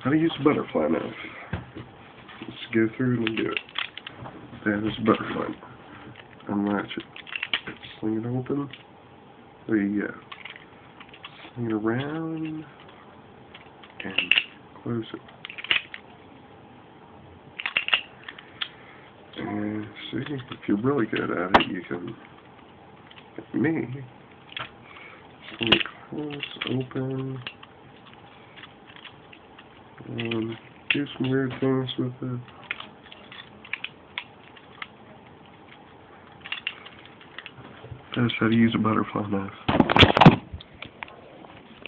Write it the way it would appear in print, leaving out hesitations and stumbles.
How to use a butterfly knife. Let's go through and do it. There's a butterfly. Unlatch it. Sling it open. There you go. Sling it around and close it. And see, if you're really good at it, you can, like me, sling it close, open, and do some weird things with it. That's how to use a butterfly knife.